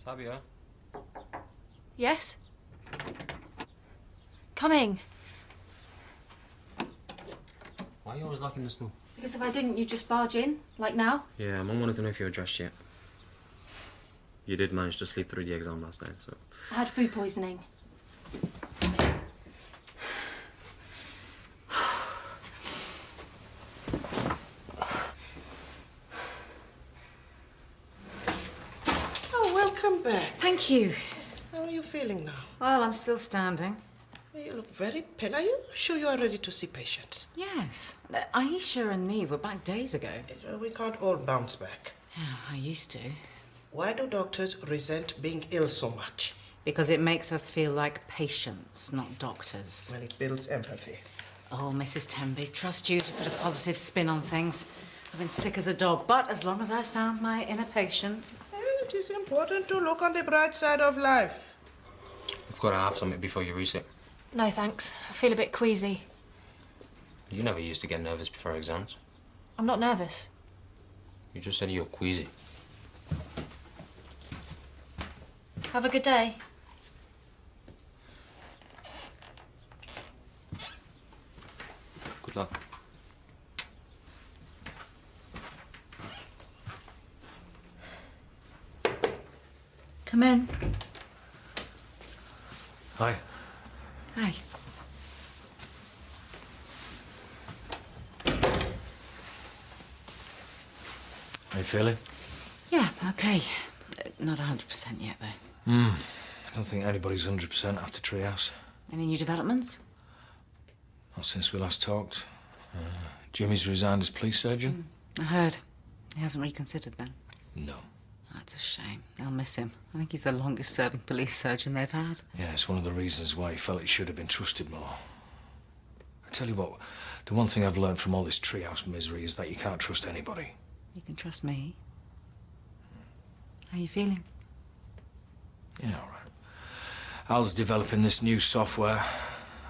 Sabia? Yes? Coming. Why are you always locking the door? Because if I didn't, you'd just barge in, like now. Yeah, Mum wanted to know if you were dressed yet. You did manage to sleep through the exam last night, so... I had food poisoning. Oh, welcome back. Thank you. How are you feeling now? Well, I'm still standing. You look very pale. Are you sure you are ready to see patients? Yes. Aisha and Neve were back days ago. We can't all bounce back. Yeah, I used to. Why do doctors resent being ill so much? Because it makes us feel like patients, not doctors. Well, it builds empathy. Oh, Mrs. Tenby, trust you to put a positive spin on things. I've been sick as a dog, but as long as I found my inner patient... Well, it is important to look on the bright side of life. You've got to have something before you resit. No, thanks. I feel a bit queasy. You never used to get nervous before exams. I'm not nervous. You just said you're queasy. Have a good day. Good luck. Come in. Hi. Hi. How you feeling? Yeah, okay. Not 100% yet, though. I don't think anybody's 100% after Treehouse. Any new developments? Not since we last talked. Jimmy's resigned as police surgeon. I heard. He hasn't reconsidered then. No. That's a shame. I'll miss him. I think he's the longest-serving police surgeon they've had. Yeah, it's one of the reasons why he felt he should have been trusted more. I tell you what, the one thing I've learned from all this Treehouse misery is that you can't trust anybody. You can trust me. How are you feeling? Yeah, all right. Al's developing this new software.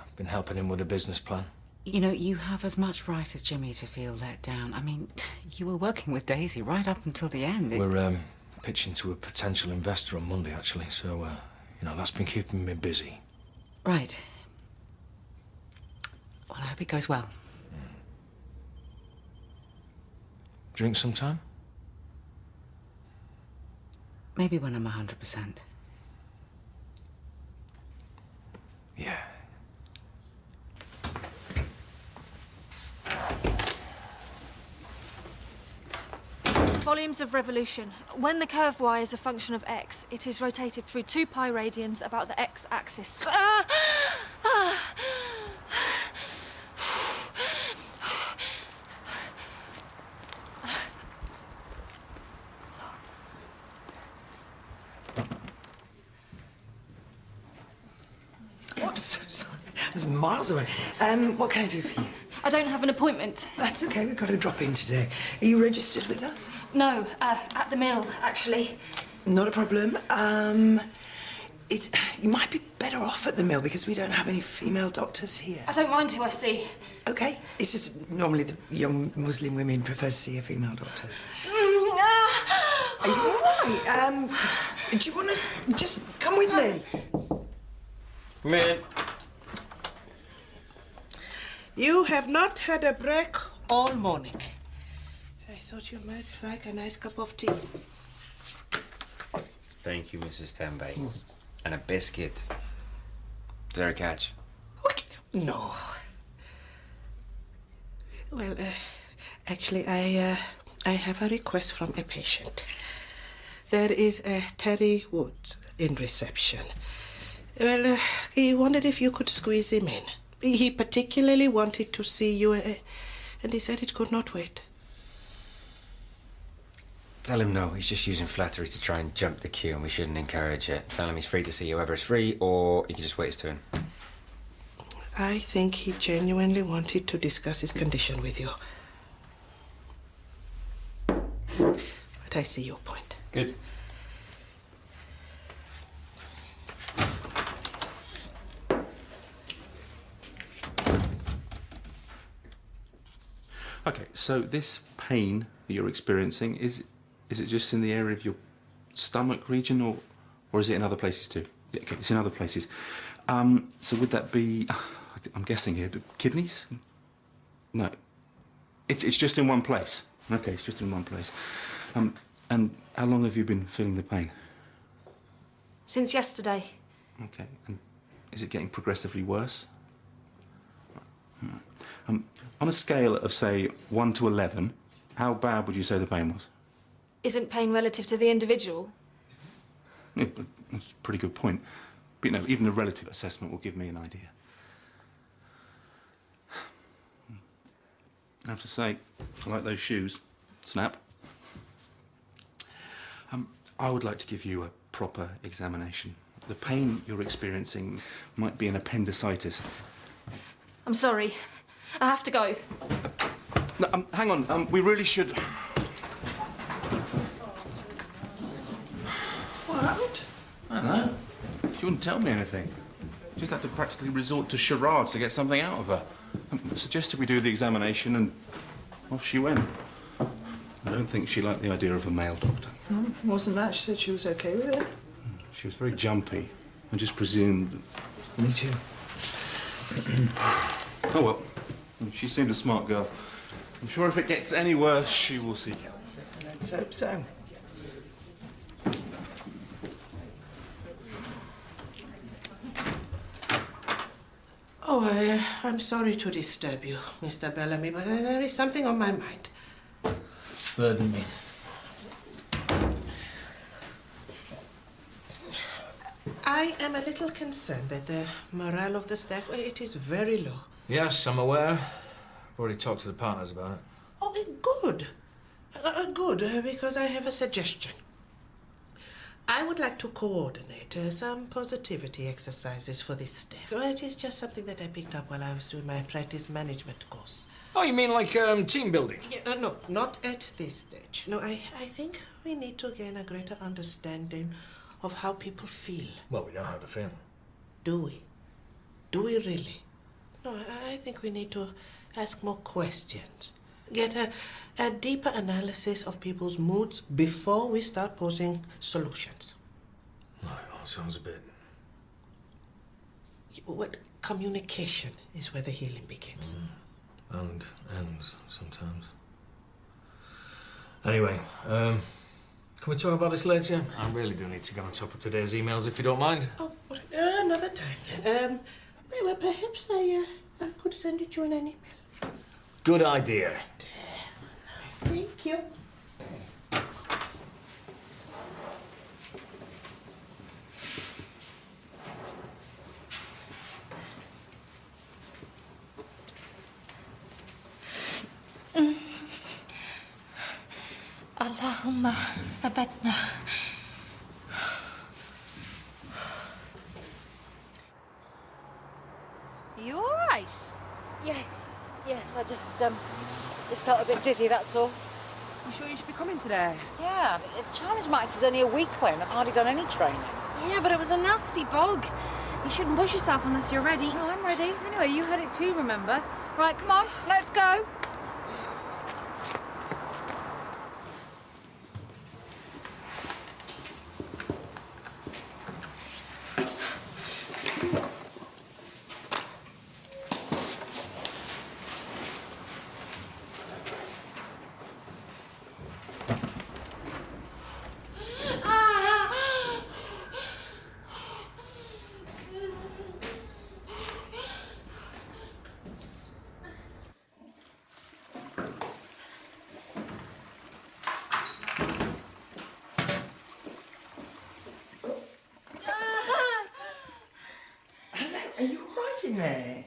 I've been helping him with a business plan. You know, you have as much right as Jimmy to feel let down. I mean, you were working with Daisy right up until the end. We're pitching to a potential investor on Monday, actually, so, you know, that's been keeping me busy. Right. Well, I hope it goes well. Drink sometime? Maybe when I'm 100%. Yeah. Volumes of revolution. When the curve y is a function of x, it is rotated through 2 pi radians about the x-axis. Oops, sorry. I was miles away. What can I do for you? I don't have an appointment. That's okay, we've got to drop in today. Are you registered with us? No, at the mill, actually. Not a problem. You might be better off at the mill because we don't have any female doctors here. I don't mind who I see. Okay, it's just normally the young Muslim women prefer to see a female doctor. Are you all right? Do you want to just come with me? Come in. You have not had a break all morning. I thought you might like a nice cup of tea. Thank you, Mrs. Tenby. And a biscuit. Is there a catch? No. Well, actually, I have a request from a patient. There is a Terry Woods in reception. Well, he wondered if you could squeeze him in. He particularly wanted to see you, and he said it could not wait. Tell him no. He's just using flattery to try and jump the queue, and we shouldn't encourage it. Tell him he's free to see whoever is free, or he can just wait his turn. I think he genuinely wanted to discuss his condition with you. But I see your point. Good. Okay, so this pain that you're experiencing, is it just in the area of your stomach region, or Or is it in other places too? Yeah, okay, it's in other places. So would that be, I'm guessing here, kidneys? No. It's just in one place. Okay, it's just in one place. And how long have you been feeling the pain? Since yesterday. Okay, and is it getting progressively worse? On a scale of, say, 1 to 11, how bad would you say the pain was? Isn't pain relative to the individual? Yeah, that's a pretty good point. But, you know, even a relative assessment will give me an idea. I have to say, I like those shoes. Snap. I would like to give you a proper examination. The pain you're experiencing might be an appendicitis. I'm sorry. I have to go. No, hang on. We really should... What happened? I don't know. She wouldn't tell me anything. She just had to practically resort to charades to get something out of her. I suggested we do the examination and off she went. I don't think she liked the idea of a male doctor. Wasn't that? She said she was okay with it. She was very jumpy and just presumed... Me too. Oh, well. She seemed a smart girl. I'm sure if it gets any worse, she will seek help. Let's hope so. Oh, I'm sorry to disturb you, Mr. Bellamy, but there is something on my mind. Burden me. I am a little concerned that the morale of the staff, it is very low. Yes, I'm aware. I've already talked to the partners about it. Oh, good. Good, because I have a suggestion. I would like to coordinate some positivity exercises for this staff. So it is just something that I picked up while I was doing my practice management course. Oh, you mean like team building? Yeah, no, not at this stage. No, I think we need to gain a greater understanding of how people feel. Well, we know how to feel. Do we? Do we really? No, I think we need to ask more questions. Get a deeper analysis of people's moods before we start posing solutions. Well, it all sounds a bit... What communication is where the healing begins. And ends sometimes. Anyway, can we talk about this later? I really do need to get on top of today's emails, if you don't mind. Oh, another time. Well, perhaps I could send it you in an email. Good idea. Thank you. Allahumma sabetna. Are you all right? Yes, I just felt a bit dizzy, that's all. You sure you should be coming today? Yeah, Challenge Max is only a week away and I've hardly done any training. Yeah, but it was a nasty bog. You shouldn't push yourself unless you're ready. No, I'm ready. Anyway, you had it too, remember? Right, come on, let's go. Are you all right in there?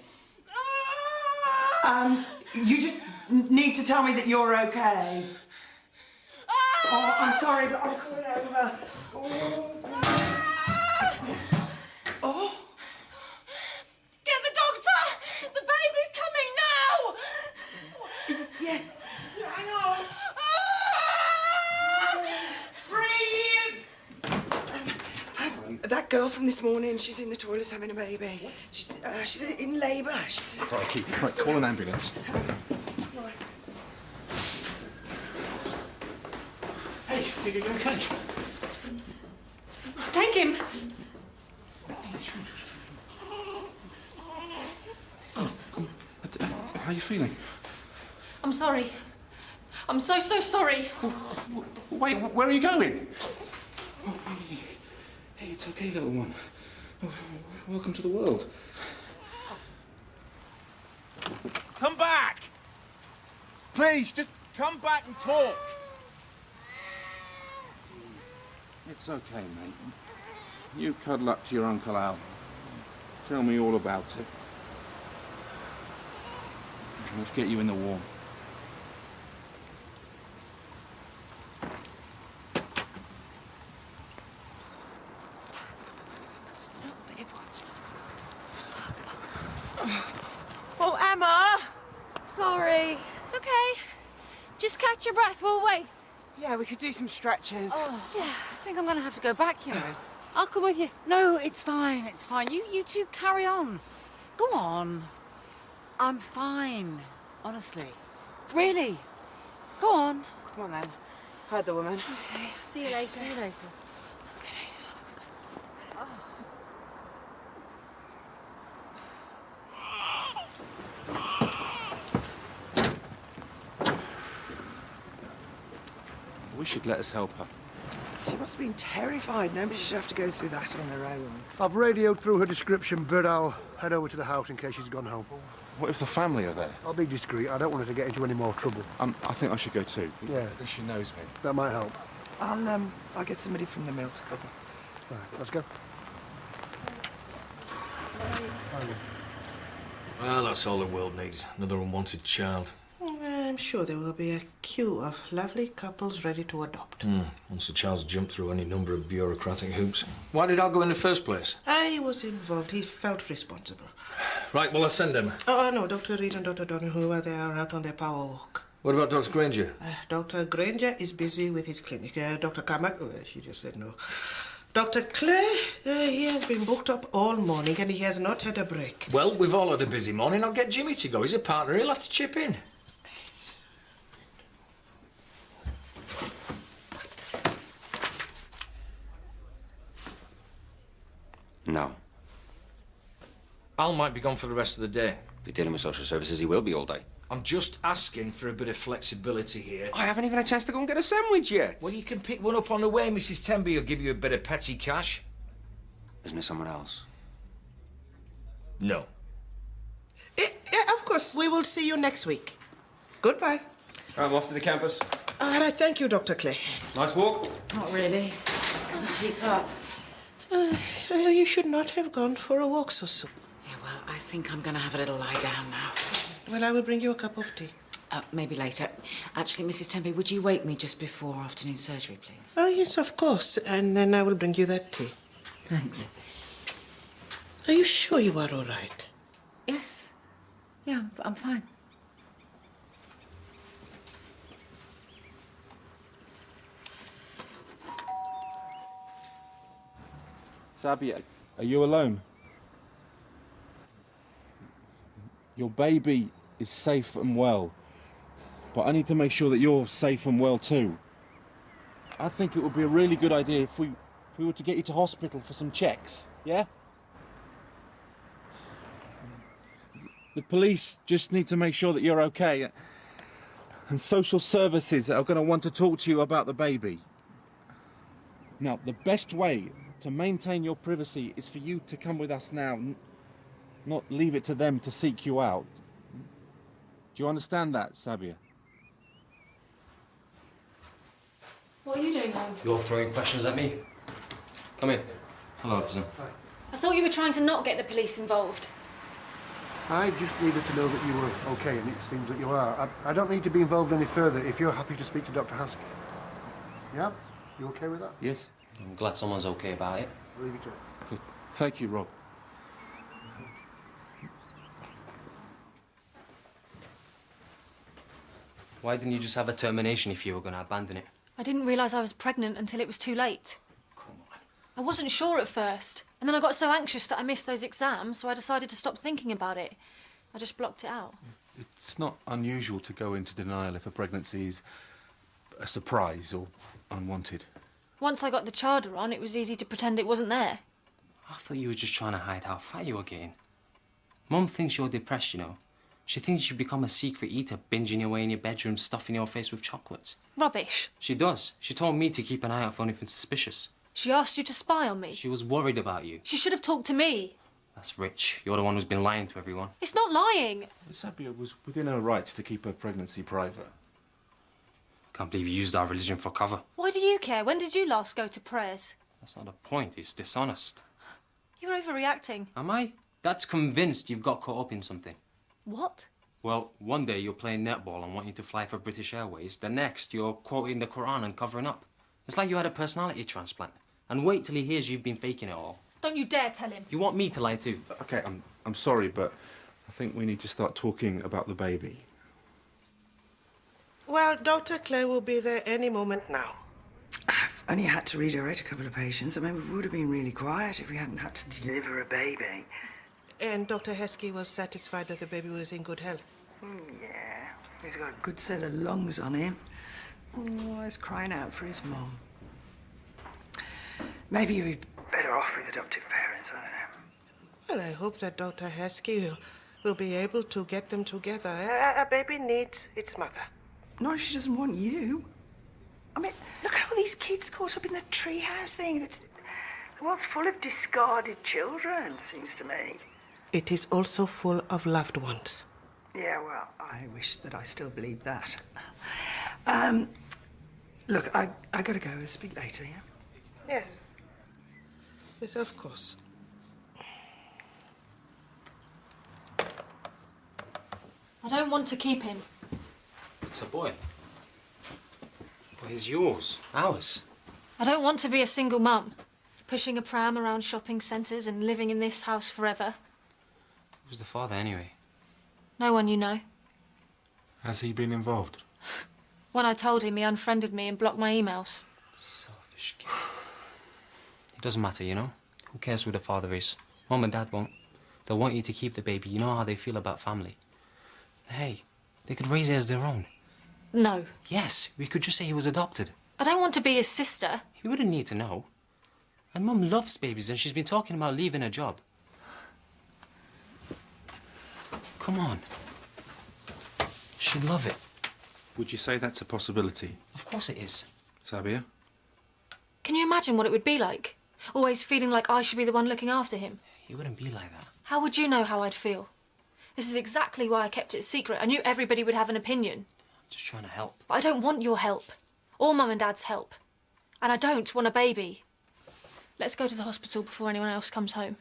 You just need to tell me that you're okay. Oh, I'm sorry, but I'm coming over. Oh. Get the doctor! The baby's coming now! Yeah. Hang on. Breathe. That girl from this morning, she's in the toilets having a baby. What? She's in labour. Right, call an ambulance. Hey, you okay? Take Take him. How are you feeling? I'm sorry. I'm so sorry. Wait, where are you going? Oh, hey, it's okay, little one. Oh, welcome to the world. Come back! Please, just come back and talk. It's okay, mate. You cuddle up to your Uncle Al. Tell me all about it. Let's get you in the warm. Oh, Emma! Sorry. It's okay. Just catch your breath, we'll wait. Yeah, we could do some stretches. Yeah, I think I'm going to have to go back, you know. I'll come with you. No, it's fine, it's fine. You two carry on. Go on. I'm fine, honestly. Really. Go on. Come on then. Heard the woman. Okay, see you later. See you later. I wish you'd let us help her. She must have been terrified. Nobody should have to go through that on their own. I've radioed through her description, but I'll head over to the house in case she's gone home. What if the family are there? I'll be discreet. I don't want her to get into any more trouble. I think I should go too. Yeah. At least she knows me. That might help. I'll get somebody from the mill to cover. Right, let's go. Well, that's all the world needs. Another unwanted child. I'm sure there will be a queue of lovely couples ready to adopt. Once the child's jumped through any number of bureaucratic hoops. Why did Al go in the first place? I was involved. He felt responsible. Right, well, I'll send him. Oh, no, Dr. Reed and Dr. Donahue, they are out on their power walk. What about Dr. Granger? Dr. Granger is busy with his clinic. Dr. Carmack, she just said no. Dr. Clay, he has been booked up all morning and he has not had a break. Well, we've all had a busy morning. I'll get Jimmy to go. He's a partner. He'll have to chip in. No. Al might be gone for the rest of the day. If he's dealing with social services, he will be all day. I'm just asking for a bit of flexibility here. I haven't even had a chance to go and get a sandwich yet. Well, you can pick one up on the way. Mrs. Tenby will give you a bit of petty cash. Isn't it someone else? No. Yeah, of course. We will see you next week. Goodbye. I'm off to the campus. All right, thank you, Dr. Clay. Nice walk. Not really. Gotta keep up. You should not have gone for a walk so soon. Yeah, well, I think I'm going to have a little lie down now. Well, I will bring you a cup of tea. Maybe later. Actually, Mrs. Tempe, would you wake me just before afternoon surgery, please? Oh, yes, of course. And then I will bring you that tea. Thanks. Are you sure you are all right? Yes. Yeah, I'm fine. Sabia, are you alone? Your baby is safe and well, but I need to make sure that you're safe and well too. I think it would be a really good idea if we were to get you to hospital for some checks, yeah? The police just need to make sure that you're okay, and social services are going to want to talk to you about the baby. Now, the best way to maintain your privacy is for you to come with us now, not leave it to them to seek you out. Do you understand that, Sabia? What are you doing home? You're throwing questions at me. Come in. Hello, officer. I thought you were trying to not get the police involved. I just needed to know that you were okay, and it seems that you are. I don't need to be involved any further if you're happy to speak to Dr. Haskell. Yeah? You okay with that? Yes. I'm glad someone's okay about it. I'll leave you to it. Good. Thank you, Rob. Why didn't you just have a termination if you were going to abandon it? I didn't realise I was pregnant until it was too late. Come on. I wasn't sure at first, and then I got so anxious that I missed those exams, so I decided to stop thinking about it. I just blocked it out. It's not unusual to go into denial if a pregnancy is a surprise or unwanted. Once I got the chowder on, it was easy to pretend it wasn't there. I thought you were just trying to hide how fat you were getting. Mum thinks you're depressed, you know. She thinks you've become a secret eater, binging away in your bedroom, stuffing your face with chocolates. Rubbish. She does. She told me to keep an eye out for anything suspicious. She asked you to spy on me. She was worried about you. She should have talked to me. That's rich. You're the one who's been lying to everyone. It's not lying. Sabia was within her rights to keep her pregnancy private. Can't believe you used our religion for cover. Why do you care? When did you last go to prayers? That's not the point. It's dishonest. You're overreacting. Am I? Dad's convinced you've got caught up in something. What? Well, one day you're playing netball and want you to fly for British Airways. The next, you're quoting the Quran and covering up. It's like you had a personality transplant. And wait till he hears you've been faking it all. Don't you dare tell him. You want me to lie too? Okay, I'm sorry, but I think we need to start talking about the baby. Well, Dr. Clare will be there any moment now. I've only had to redirect a couple of patients. I mean, we would have been really quiet if we hadn't had to deliver a baby. And Dr. Heskey was satisfied that the baby was in good health. Yeah, he's got a good set of lungs on him. Oh, he's crying out for his mum. Maybe you'd be better off with adoptive parents, I don't know. Well, I hope that Dr. Heskey will be able to get them together. A baby needs its mother. Not if she doesn't want you. I mean, look at all these kids caught up in the treehouse thing. The world's full of discarded children, seems to me. It is also full of loved ones. Yeah, well, I wish that I still believed that. Look, I gotta go. We'll speak later, yeah? Yes. Yes, of course. I don't want to keep him. It's a boy. But he's yours. Ours. I don't want to be a single mum, pushing a pram around shopping centres and living in this house forever. Who's the father, anyway? No one you know. Has he been involved? When I told him, he unfriended me and blocked my emails. Selfish kid. It doesn't matter, you know? Who cares who the father is? Mum and Dad won't. They'll want you to keep the baby. You know how they feel about family. Hey, they could raise it as their own. No. Yes, we could just say he was adopted. I don't want to be his sister. He wouldn't need to know. And Mum loves babies and she's been talking about leaving her job. Come on. She'd love it. Would you say that's a possibility? Of course it is. Sabia? Can you imagine what it would be like? Always feeling like I should be the one looking after him. He wouldn't be like that. How would you know how I'd feel? This is exactly why I kept it secret. I knew everybody would have an opinion. Just trying to help. But I don't want your help. Or Mum and Dad's help. And I don't want a baby. Let's go to the hospital before anyone else comes home.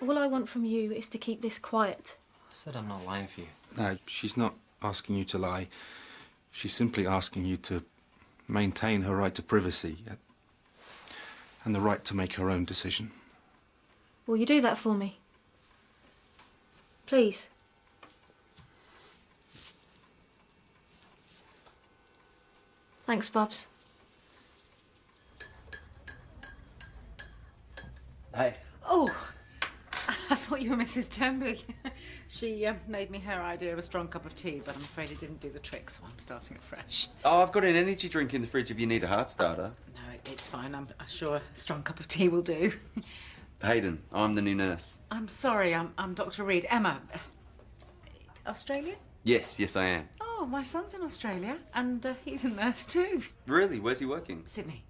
All I want from you is to keep this quiet. I said I'm not lying for you. No, she's not asking you to lie. She's simply asking you to maintain her right to privacy and the right to make her own decision. Will you do that for me? Please. Thanks, Bubs. Hey. Oh, I thought you were Mrs. Tenby. She made me her idea of a strong cup of tea, but I'm afraid it didn't do the trick, so I'm starting afresh. Oh, I've got an energy drink in the fridge if you need a heart starter. No, it's fine. I'm sure a strong cup of tea will do. Hayden, I'm the new nurse. I'm sorry, I'm Dr. Reed. Emma. Australia? Yes, I am. Oh, my son's in Australia, and he's a nurse too. Really? Where's he working? Sydney.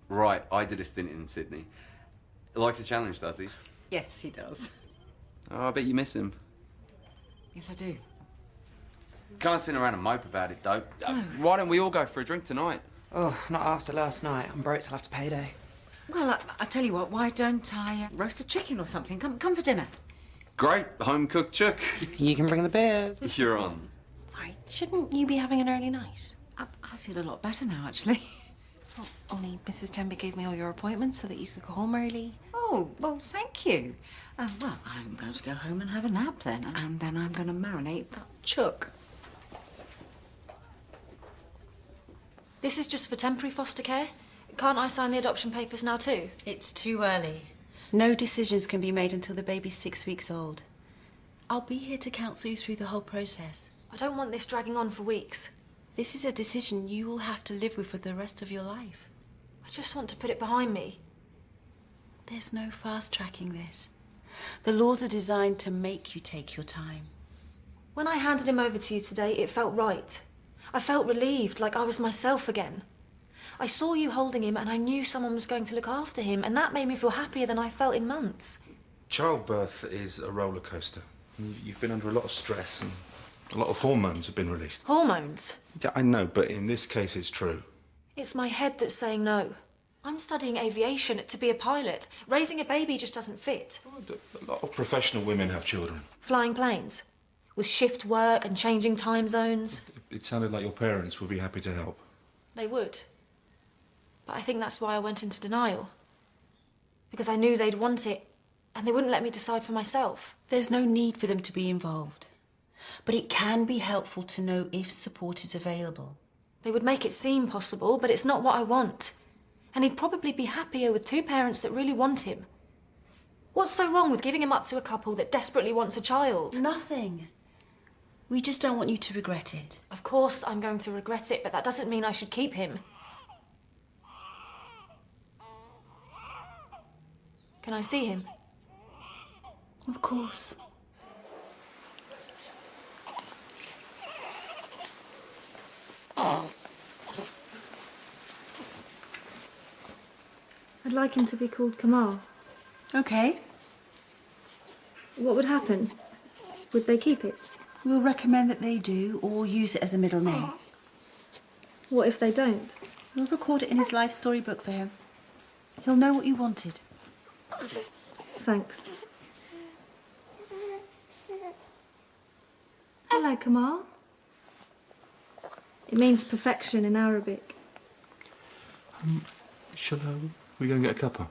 Right, I did a stint in Sydney. Likes a challenge, does he? Yes, he does. Oh, I bet you miss him. Yes, I do. Can't sit around and mope about it, though. Why don't we all go for a drink tonight? Oh, not after last night. I'm broke till after payday. Well, I tell you what, why don't I roast a chicken or something? Come for dinner. Great, home-cooked chook. You can bring the beers. You're on. Sorry, shouldn't you be having an early night? I feel a lot better now, actually. Well, only Mrs. Tenby gave me all your appointments so that you could go home early. Oh, well, thank you. Well, I'm going to go home and have a nap then, and then I'm going to marinate that chook. This is just for temporary foster care? Can't I sign the adoption papers now too? It's too early. No decisions can be made until the baby's 6 weeks old. I'll be here to counsel you through the whole process. I don't want this dragging on for weeks. This is a decision you will have to live with for the rest of your life. I just want to put it behind me. There's no fast-tracking this. The laws are designed to make you take your time. When I handed him over to you today, it felt right. I felt relieved, like I was myself again. I saw you holding him and I knew someone was going to look after him, and that made me feel happier than I felt in months. Childbirth is a roller coaster. You've been under a lot of stress and a lot of hormones have been released. Hormones? Yeah, I know, but in this case it's true. It's my head that's saying no. I'm studying aviation to be a pilot. Raising a baby just doesn't fit. A lot of professional women have children. Flying planes, with shift work and changing time zones. It sounded like your parents would be happy to help. They would. But I think that's why I went into denial. Because I knew they'd want it, and they wouldn't let me decide for myself. There's no need for them to be involved. But it can be helpful to know if support is available. They would make it seem possible, but it's not what I want. And he'd probably be happier with two parents that really want him. What's so wrong with giving him up to a couple that desperately wants a child? Nothing. We just don't want you to regret it. Of course I'm going to regret it, but that doesn't mean I should keep him. Can I see him? Of course. I'd like him to be called Kamal. Okay. What would happen? Would they keep it? We'll recommend that they do, or use it as a middle name. What if they don't? We'll record it in his life storybook for him. He'll know what you wanted. Thanks. Hello, Kamal. It means perfection in Arabic. Shall we go and get a cuppa?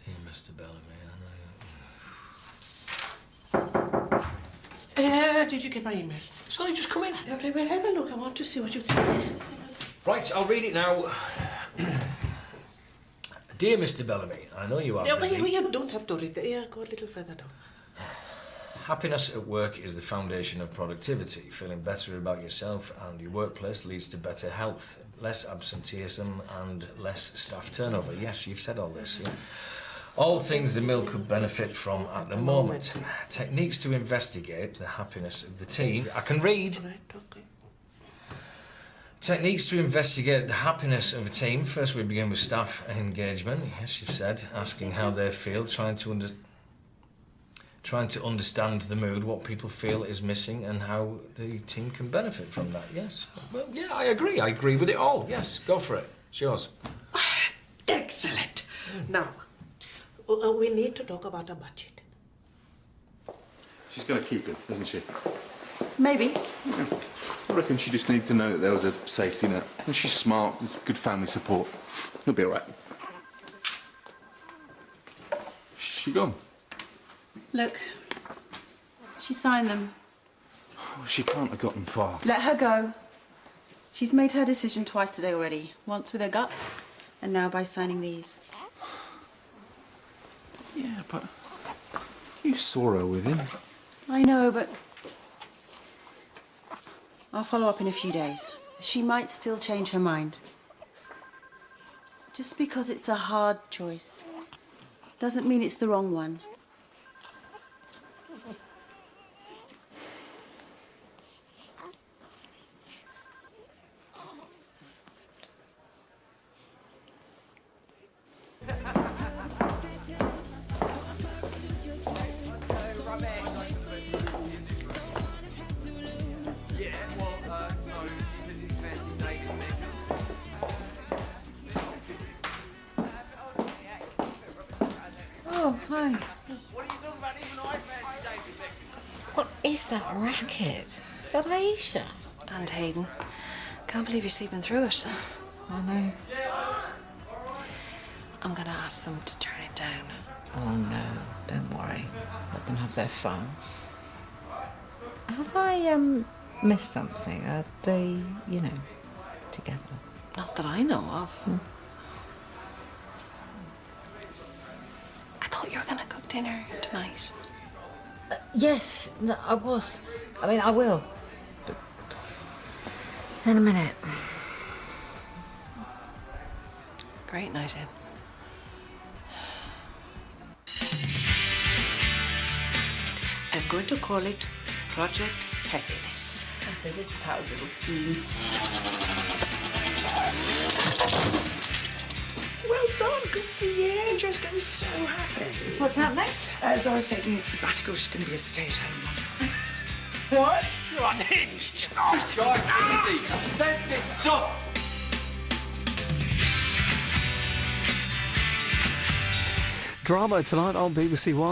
Dear Mr. Bellamy, Did you get my email? It's only just come in. Well, have a look. I want to see what you think. Right, I'll read it now. Dear Mr. Bellamy, I know you are busy. You don't have to read it. Yeah, go a little further down. Happiness at work is the foundation of productivity. Feeling better about yourself and your workplace leads to better health, less absenteeism and less staff turnover. Yes, you've said all this. Yeah. All things the mill could benefit from at the moment. Techniques to investigate the happiness of the team. I can read. Right, okay. Techniques to investigate the happiness of a team. First, we begin with staff engagement. Yes, you've said. Asking how they feel, trying to understand the mood, what people feel is missing, and how the team can benefit from that. Yes. Well, yeah, I agree. I agree with it all. Yes, go for it. It's yours. Excellent. Now, we need to talk about the budget. She's going to keep it, isn't she? Maybe. Yeah. I reckon she just needed to know that there was a safety net. And she's smart, there's good family support. It'll be all right. She gone? Look, she signed them. Oh, she can't have gotten far. Let her go. She's made her decision twice today already. Once with her gut, and now by signing these. Yeah, but you saw her with him. I know, but I'll follow up in a few days. She might still change her mind. Just because it's a hard choice doesn't mean it's the wrong one. Oh, hi. What is that racket? Is that Aisha? And Hayden. Can't believe you're sleeping through it. I know. I'm gonna ask them to turn it down. Oh, no. Don't worry. Let them have their fun. Have I, missed something? Are they, together? Not that I know of. I thought dinner tonight? Yes, no, I was. I mean, I will. But in a minute. Great night in. I'm going to call it Project Happiness. Oh, so this is Hal's little scheme. Well done, good for you. Jo's going to be so happy. What's happening? Zora's taking a sabbatical. She's going to be a stay-at-home mum. What? You're unhinged. Oh, Guys, easy. That's it, stop. Drama tonight on BBC One.